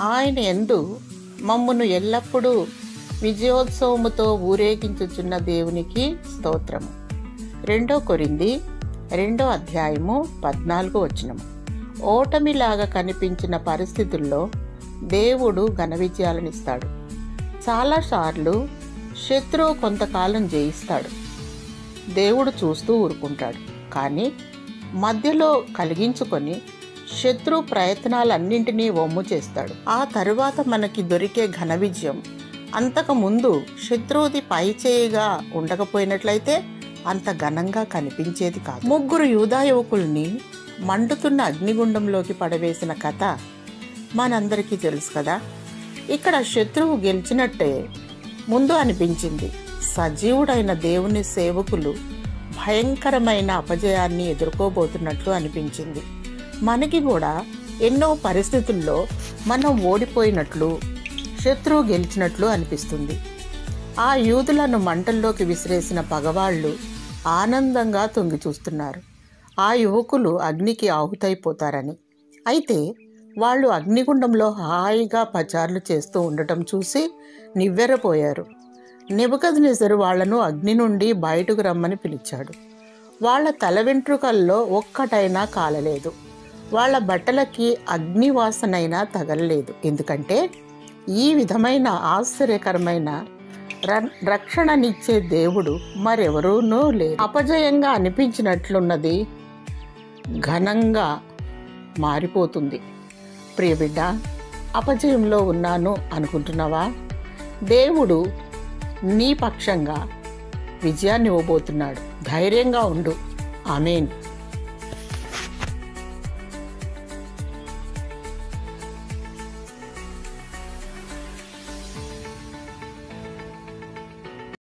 ఆయన యందు మమ్మును ఎల్లప్పుడూ విజయోత్సవముతో ఊరేగించుచున్న దేవునికి స్తోత్రము. 2 కొరింథీ 2:14 ఓటమిలాగా కనిపించిన పరిస్థితుల్లో దేవుడు ఘన విజయాలనిస్తాడు. చాలాసార్లు శత్రువు కొంతకాలం జయిస్తాడు, దేవుడు చూస్తూ ఊరుకుంటాడు. కానీ మధ్యలో కలిగించుకొని శత్రు ప్రయత్నాలన్నింటినీ వమ్ము చేస్తాడు. ఆ తరువాత మనకి దొరికే ఘన విజయం అంతకుముందు శత్రువుది పైచేయిగా ఉండకపోయినట్లయితే అంత ఘనంగా కనిపించేది కాదు. 3 యూదా యువకుల్ని మండుతున్న అగ్నిగుండంలోకి పడవేసిన కథ మనందరికీ తెలుసు కదా. ఇక్కడ శత్రువు గెలిచినట్టే ముందు అనిపించింది. సజీవుడైన దేవుని సేవకులు భయంకరమైన అపజయాన్ని ఎదుర్కోబోతున్నట్లు అనిపించింది. మనకి కూడా ఎన్నో పరిస్థితుల్లో మనం ఓడిపోయినట్లు, శత్రువు గెలిచినట్లు అనిపిస్తుంది. ఆ యూదులను మంటల్లోకి విసిరేసిన పగవాళ్ళు ఆనందంగా తొంగి చూస్తున్నారు, ఆ యువకులు అగ్నికి ఆహుతైపోతారని. అయితే వాళ్ళు అగ్నిగుండంలో హాయిగా పచార్లు చేస్తూ ఉండటం చూసి నివ్వెరపోయారు. నెబుకద్నెజరు వాళ్లను అగ్ని నుండి బయటకు రమ్మని పిలిచాడు. వాళ్ళ తల వెంట్రుకల్లో ఒక్కటైనా కాలలేదు, వాళ్ళ బట్టలకి అగ్నివాసనైనా తగలలేదు. ఎందుకంటే ఈ విధమైన ఆశ్చర్యకరమైన రక్షణనిచ్చే దేవుడు మరెవరూనూ లేరు. అపజయంగా అనిపించినట్లున్నది ఘనంగా మారిపోతుంది. ప్రియబిడ్డ, అపజయంలో ఉన్నాను అనుకుంటున్నావా? దేవుడు నీ పక్షంగా విజయాన్ని ఇవ్వబోతున్నాడు. ధైర్యంగా ఉండు. ఆమేన్.